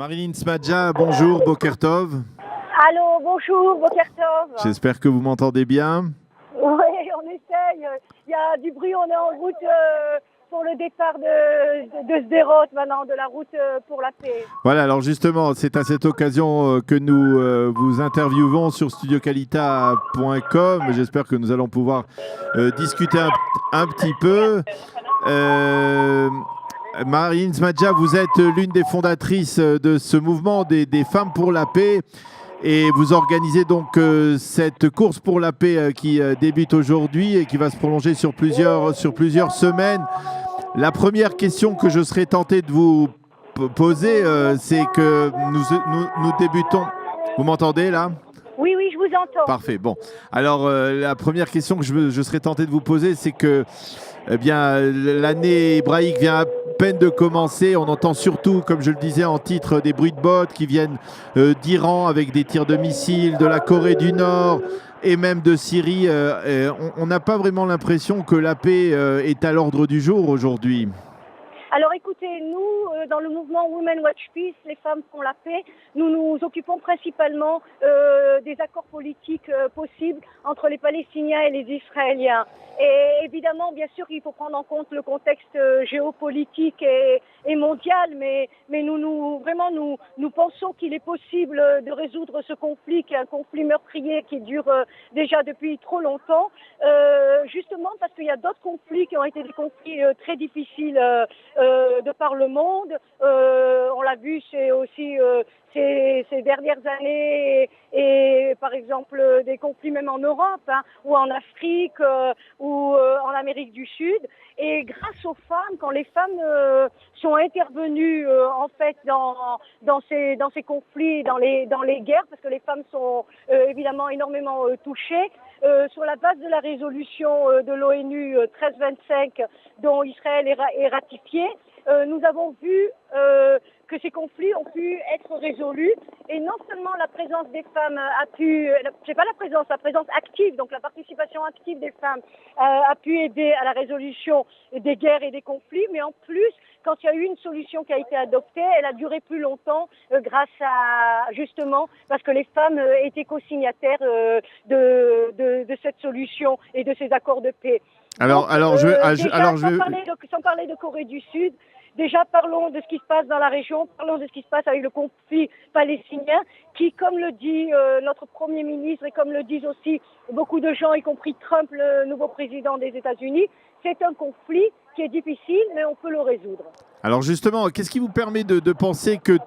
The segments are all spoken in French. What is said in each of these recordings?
Marilyn Smadja, bonjour, Boker Tov. Allô, bonjour, Boker Tov. J'espère que vous m'entendez bien. Oui, on essaye. Il y a du bruit, on est en route pour le départ de Sderot maintenant, de la route pour la paix. Voilà, alors justement, c'est à cette occasion que nous vous interviewons sur studiocalita.com. J'espère que nous allons pouvoir discuter un petit peu. Marilyn Smadja, vous êtes l'une des fondatrices de ce mouvement des femmes pour la paix. Et vous organisez donc cette course pour la paix qui débute aujourd'hui et qui va se prolonger sur plusieurs semaines. La première question que je serais tenté de vous poser, c'est que nous débutons. Vous m'entendez là ? Oui, oui, je vous entends. Parfait. Bon. Alors, la première question que je serais tenté de vous poser, c'est que l'année hébraïque vient à peine de commencer. On entend surtout, comme je le disais en titre, des bruits de bottes qui viennent d'Iran avec des tirs de missiles, de la Corée du Nord et même de Syrie. On n'a pas vraiment l'impression que la paix est à l'ordre du jour aujourd'hui. Alors écoutez, nous, dans le mouvement Women Watch Peace, les femmes font la paix, nous nous occupons principalement des accords politiques possibles entre les Palestiniens et les Israéliens. Et évidemment, bien sûr, il faut prendre en compte le contexte géopolitique et mondial, mais nous pensons qu'il est possible de résoudre ce conflit, qui est un conflit meurtrier qui dure déjà depuis trop longtemps, justement parce qu'il y a d'autres conflits qui ont été des conflits très difficiles de par le monde. On l'a vu ces dernières années et par exemple des conflits même en Europe ou en Afrique ou en Amérique du Sud. Et grâce aux femmes, quand les femmes sont intervenues en fait dans ces conflits, dans les guerres, parce que les femmes sont évidemment énormément touchées, sur la base de la résolution de l'ONU 1325 dont Israël est ratifié, nous avons vu que ces conflits ont pu être résolus et non seulement la présence des femmes la présence active, donc la participation active des femmes a pu aider à la résolution des guerres et des conflits, mais en plus, quand il y a eu une solution qui a été adoptée, elle a duré plus longtemps grâce à, justement, parce que les femmes étaient co-signataires de cette solution et de ces accords de paix. Sans parler de Corée du Sud, déjà parlons de ce qui se passe dans la région, parlons de ce qui se passe avec le conflit palestinien, qui, comme le dit notre Premier ministre et comme le disent aussi beaucoup de gens, y compris Trump, le nouveau président des États-Unis, c'est un conflit qui est difficile, mais on peut le résoudre. Alors justement, qu'est-ce qui vous permet de penser que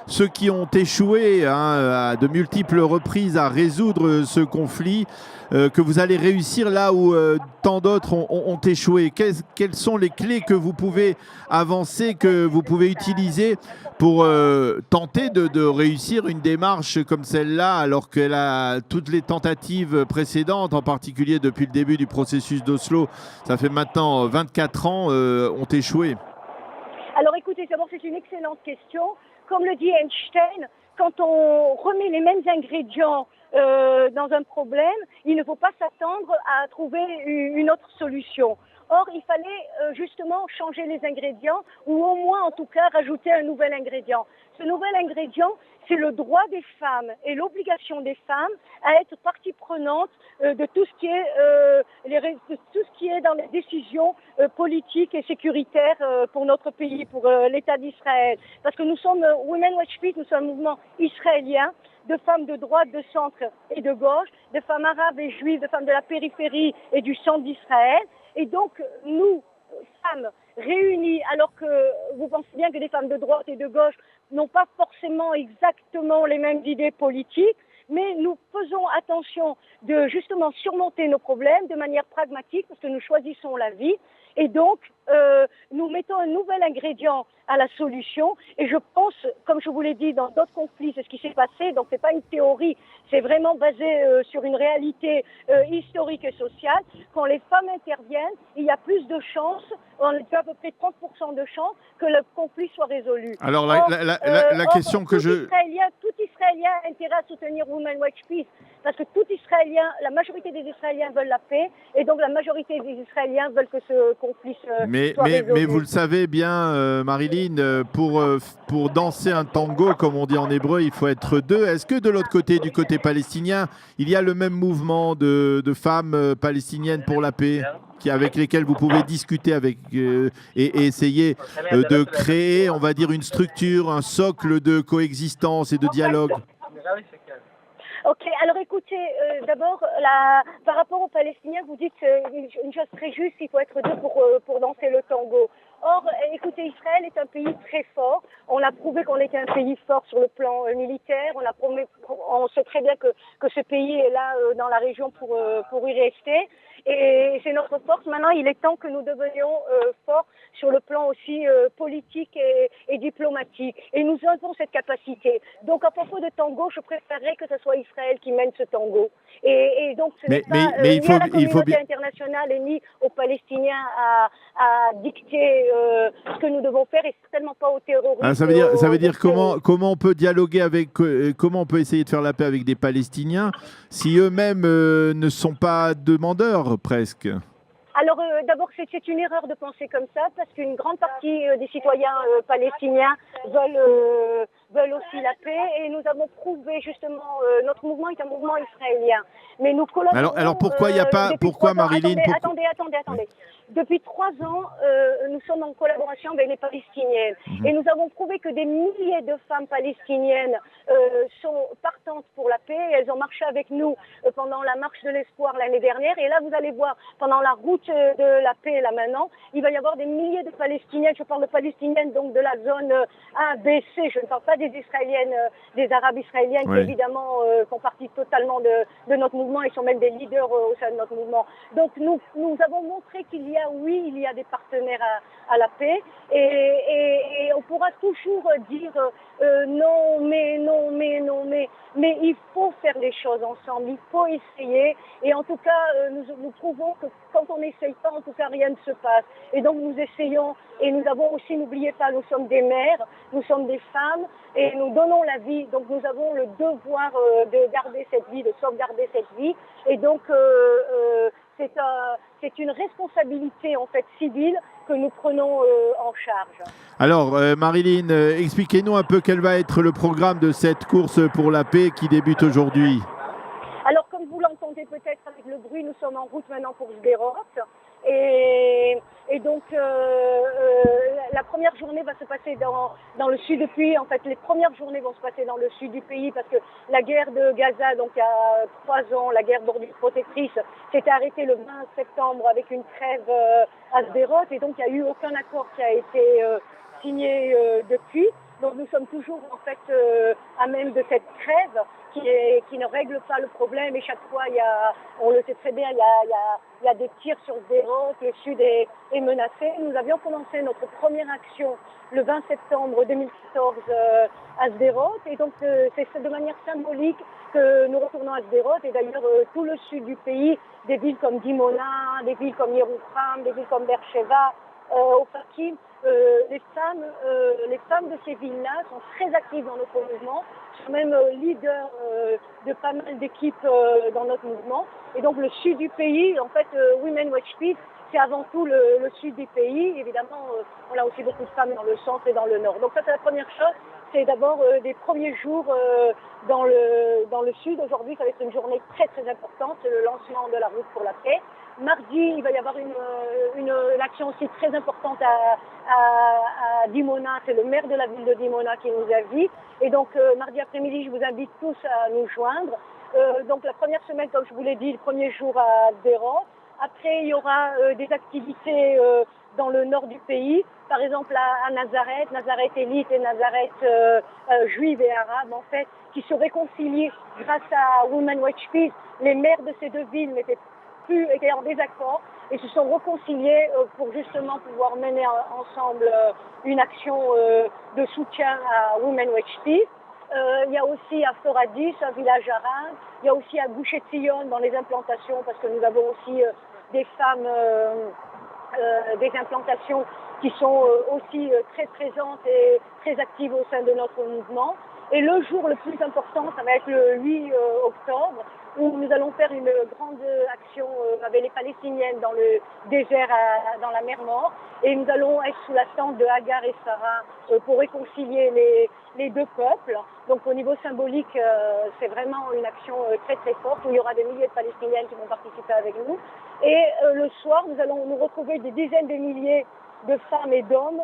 ceux qui ont échoué à de multiples reprises à résoudre ce conflit, que vous allez réussir là où tant d'autres ont échoué? Quelles sont les clés que vous pouvez avancer, que vous pouvez utiliser pour tenter de réussir une démarche comme celle-là, alors que toutes les tentatives précédentes, en particulier depuis le début du processus d'Oslo, ça fait maintenant 24 ans, ont échoué? Alors écoutez, d'abord c'est une excellente question. Comme le dit Einstein, quand on remet les mêmes ingrédients dans un problème, il ne faut pas s'attendre à trouver une autre solution. Or, il fallait justement changer les ingrédients ou au moins en tout cas rajouter un nouvel ingrédient. Ce nouvel ingrédient, c'est le droit des femmes et l'obligation des femmes à être partie prenante de tout ce qui est dans les décisions politiques et sécuritaires pour notre pays, pour l'État d'Israël. Parce que nous sommes Women Watch Peace, nous sommes un mouvement israélien de femmes de droite, de centre et de gauche, de femmes arabes et juives, de femmes de la périphérie et du centre d'Israël. Et donc, nous, femmes réunies, alors que vous pensez bien que des femmes de droite et de gauche n'ont pas forcément exactement les mêmes idées politiques, mais nous faisons attention de justement surmonter nos problèmes de manière pragmatique parce que nous choisissons la vie. Et donc, nous mettons un nouvel ingrédient à la solution. Et je pense, comme je vous l'ai dit, dans d'autres conflits, c'est ce qui s'est passé. Donc, c'est pas une théorie, c'est vraiment basé sur une réalité historique et sociale. Quand les femmes interviennent, il y a plus de chances, on a à peu près 30% de chances que le conflit soit résolu. Alors, la question que tout Israélien a intérêt à soutenir Women Watch Peace. parce que tout Israélien, la majorité des Israéliens veulent la paix, et donc la majorité des Israéliens veulent que ce conflit soit résolu. Mais vous le savez bien, Marilyn, pour danser un tango, comme on dit en hébreu, il faut être deux. Est-ce que de l'autre côté, du côté palestinien, il y a le même mouvement de femmes palestiniennes pour la paix avec lesquelles vous pouvez discuter et essayer de créer, on va dire, une structure, un socle de coexistence et de dialogue? Ok, alors écoutez, d'abord, par rapport aux Palestiniens, vous dites une chose très juste, il faut être deux pour danser le tango. Or, écoutez, Israël est un pays très fort. On a prouvé qu'on était un pays fort sur le plan militaire. On sait très bien que ce pays est là dans la région pour y rester. Et c'est notre force. Maintenant, il est temps que nous devenions forts sur le plan aussi politique et diplomatique. Et nous avons cette capacité. Donc, à propos de tango, je préférerais que ce soit Israël qui mène ce tango. Et donc, ce n'est pas ni à la communauté internationale et ni aux Palestiniens à dicter ce que nous devons faire, et certainement pas aux terroristes. Ah, ça veut dire comment on peut dialoguer comment on peut essayer de faire la paix avec des Palestiniens si eux-mêmes ne sont pas demandeurs presque? Alors d'abord, c'est une erreur de penser comme ça, parce qu'une grande partie des citoyens palestiniens veulent aussi la paix, et nous avons prouvé justement, notre mouvement est un mouvement israélien. Mais nous collaborons... Alors pourquoi il n'y a pas... Pourquoi, Marilyn? Attendez. Depuis 3 ans, nous sommes en collaboration avec les Palestiniennes. Et nous avons prouvé que des milliers de femmes palestiniennes sont partantes pour la paix. Elles ont marché avec nous pendant la marche de l'espoir l'année dernière. Et là, vous allez voir, pendant la route de la paix, là maintenant, il va y avoir des milliers de Palestiniennes. Je parle de Palestiniennes, donc de la zone A, B, C. Je ne parle pas des Israéliennes, des Arabes israéliennes, qui évidemment font partie totalement de notre mouvement et sont même des leaders au sein de notre mouvement. Donc nous avons montré qu'il y a des partenaires à la paix, et on pourra toujours dire non, mais il faut faire les choses ensemble, il faut essayer, et en tout cas nous prouvons que quand on n'essaye pas, en tout cas rien ne se passe. Et donc nous essayons, et nous avons aussi, n'oubliez pas, nous sommes des mères, nous sommes des femmes, et nous donnons la vie, donc nous avons le devoir de garder cette vie, de sauvegarder cette vie, et donc c'est une responsabilité en fait civile que nous prenons en charge. Alors Marilyn, expliquez-nous un peu quel va être le programme de cette course pour la paix qui débute aujourd'hui. Alors comme vous l'entendez peut-être avec le bruit, nous sommes en route maintenant pour Sderot. Et donc la première journée va se passer dans le sud du pays. En fait, les premières journées vont se passer dans le sud du pays, parce que la guerre de Gaza, donc il y a 3 ans, la guerre d'ordre protectrice, s'était arrêtée le 20 septembre avec une trêve à Sderot, et donc il n'y a eu aucun accord qui a été signé depuis. Donc nous sommes toujours en fait à même de cette trêve qui ne règle pas le problème, et chaque fois on le sait très bien, il y a des tirs sur Sderot, le sud est menacé. Nous avions commencé notre première action le 20 septembre 2014 à Sderot, et donc c'est de manière symbolique que nous retournons à Sderot, et d'ailleurs tout le sud du pays, des villes comme Dimona, des villes comme Yeroukam, des villes comme Beersheva, Ofakim, les femmes de ces villes-là sont très actives dans notre mouvement, sont même leaders de pas mal d'équipes dans notre mouvement. Et donc le sud du pays, en fait, Women Watch Peace, c'est avant tout le sud du pays. Évidemment, on a aussi beaucoup de femmes dans le centre et dans le nord. Donc ça, c'est la première chose. C'est d'abord des premiers jours dans le sud. Aujourd'hui, ça va être une journée très très importante, c'est le lancement de la route pour la paix. Mardi, il va y avoir une action aussi très importante à Dimona. C'est le maire de la ville de Dimona qui nous invite. Et donc, mardi après-midi, je vous invite tous à nous joindre. Donc, la première semaine, comme je vous l'ai dit, le premier jour à Sderot. Après, il y aura des activités dans le nord du pays. Par exemple, à Nazareth élite et Nazareth juive et arabe, en fait, qui se réconcilient grâce à Women Watch Peace. Les maires de ces deux villes étaient en désaccord et se sont réconciliés pour justement pouvoir mener ensemble une action de soutien à Women Watch Peace. Il y a aussi à Foradis, un village arabe. Il y a aussi à Gush Etzion dans les implantations, parce que nous avons aussi des femmes, des implantations qui sont aussi très présentes et très actives au sein de notre mouvement. Et le jour le plus important, ça va être le 8 octobre, où nous allons faire une grande action avec les Palestiniennes dans le désert, dans la mer Morte. Et nous allons être sous la tente de Hagar et Sarah pour réconcilier les deux peuples. Donc au niveau symbolique, c'est vraiment une action très très forte où il y aura des milliers de Palestiniennes qui vont participer avec nous. Et le soir, nous allons nous retrouver des dizaines de milliers de femmes et d'hommes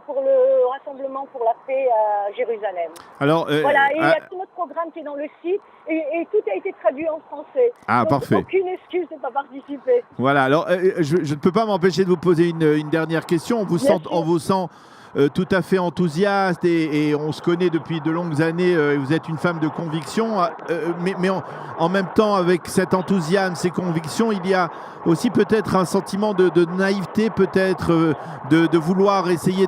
pour le rassemblement pour la paix à Jérusalem. Alors, voilà, et il y a tout notre programme qui est dans le site et tout a été traduit en français. Ah, donc, parfait. Aucune excuse de ne pas participer. Voilà, alors je ne peux pas m'empêcher de vous poser une dernière question. On vous sent tout à fait enthousiaste et on se connaît depuis de longues années. Vous êtes une femme de conviction, mais en même temps, avec cet enthousiasme, ces convictions, il y a aussi peut-être un sentiment de naïveté, peut-être de vouloir essayer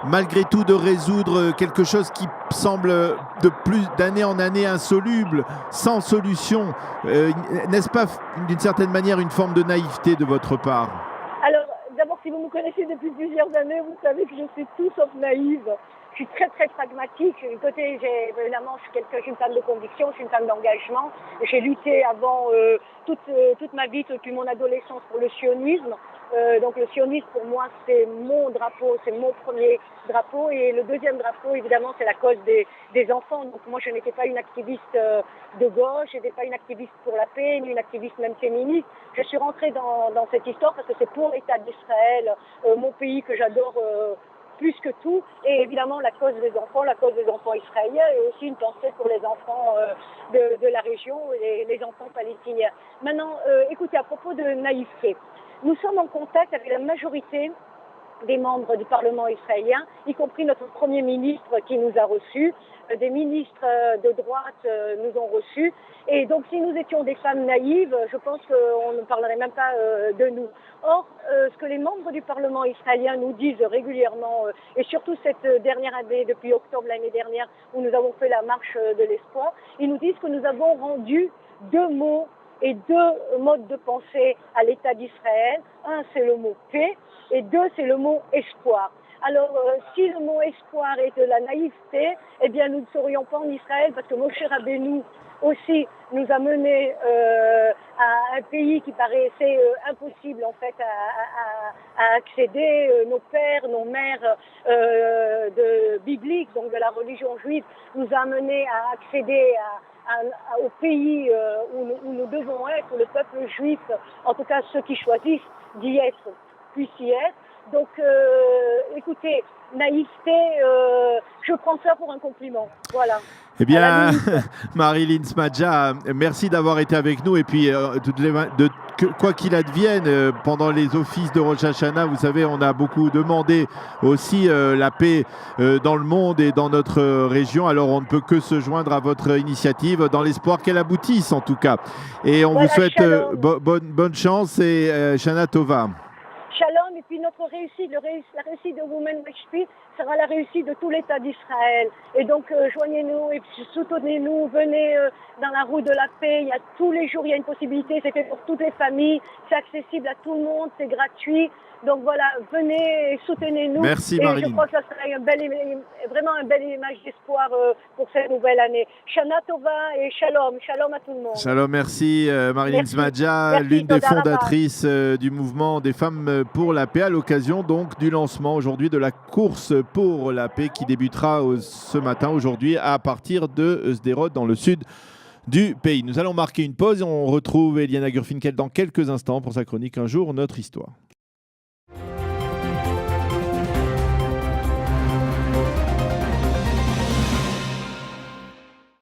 malgré tout, de résoudre quelque chose qui semble d'année en année insoluble, sans solution. N'est-ce pas d'une certaine manière une forme de naïveté de votre part ? Alors, d'abord, si vous me connaissez depuis plusieurs années, vous savez que je suis tout sauf naïve. Je suis très très pragmatique. Du côté, évidemment, je suis une femme de conviction, je suis une femme d'engagement. J'ai lutté avant toute ma vie, depuis mon adolescence, pour le sionisme. Donc le sionisme, pour moi, c'est mon drapeau, c'est mon premier drapeau. Et le deuxième drapeau, évidemment, c'est la cause des enfants. Donc moi, je n'étais pas une activiste de gauche, je n'étais pas une activiste pour la paix, ni une activiste même féministe. Je suis rentrée dans cette histoire parce que c'est pour l'État d'Israël, mon pays que j'adore plus que tout, et évidemment la cause des enfants israéliens, et aussi une pensée pour les enfants de la région et les enfants palestiniens. Maintenant, écoutez, à propos de naïveté, nous sommes en contact avec la majorité des membres du Parlement israélien, y compris notre Premier ministre qui nous a reçus, des ministres de droite nous ont reçus. Et donc si nous étions des femmes naïves, je pense qu'on ne parlerait même pas de nous. Or, ce que les membres du Parlement israélien nous disent régulièrement, et surtout cette dernière année, depuis octobre l'année dernière, où nous avons fait la marche de l'espoir, ils nous disent que nous avons rendu 2 mots et 2 modes de pensée à l'État d'Israël. Un, c'est le mot paix, et 2, c'est le mot espoir. Alors, si le mot espoir est de la naïveté, eh bien, nous ne serions pas en Israël, parce que Moshe Rabbeinu aussi nous a menés à un pays qui paraissait impossible, en fait, à accéder. Nos pères, nos mères bibliques, donc de la religion juive, nous a menés à accéder au pays où nous devons être, où le peuple juif, en tout cas ceux qui choisissent d'y être, puissent y être. Donc, écoutez, naïveté, je prends ça pour un compliment. Voilà. Eh bien, Marilyn Smadja, merci d'avoir été avec nous. Et puis, quoi qu'il advienne, pendant les offices de Rosh Hashanah, vous savez, on a beaucoup demandé aussi la paix dans le monde et dans notre région. Alors, on ne peut que se joindre à votre initiative dans l'espoir qu'elle aboutisse, en tout cas. Et on vous souhaite bonne chance et Shana Tova. Shalom, et puis notre réussite, la réussite de Women Watch Peace sera la réussite de tout l'État d'Israël. Et donc, joignez-nous et soutenez-nous, venez dans la roue de la paix. Il y a tous les jours, il y a une possibilité, c'est fait pour toutes les familles, c'est accessible à tout le monde, c'est gratuit. Donc voilà, venez et soutenez-nous. Merci et Marilyn. Je crois que ça sera vraiment une belle image d'espoir pour cette nouvelle année. Shana Tova et shalom à tout le monde. Shalom, merci Marilyn Smadja, l'une des fondatrices du mouvement des femmes pour la paix, à l'occasion donc du lancement aujourd'hui de la course pour la paix qui débutera ce matin, aujourd'hui, à partir de Sderot dans le sud du pays. Nous allons marquer une pause et on retrouve Eliana Gurfinkel dans quelques instants pour sa chronique Un jour, notre histoire.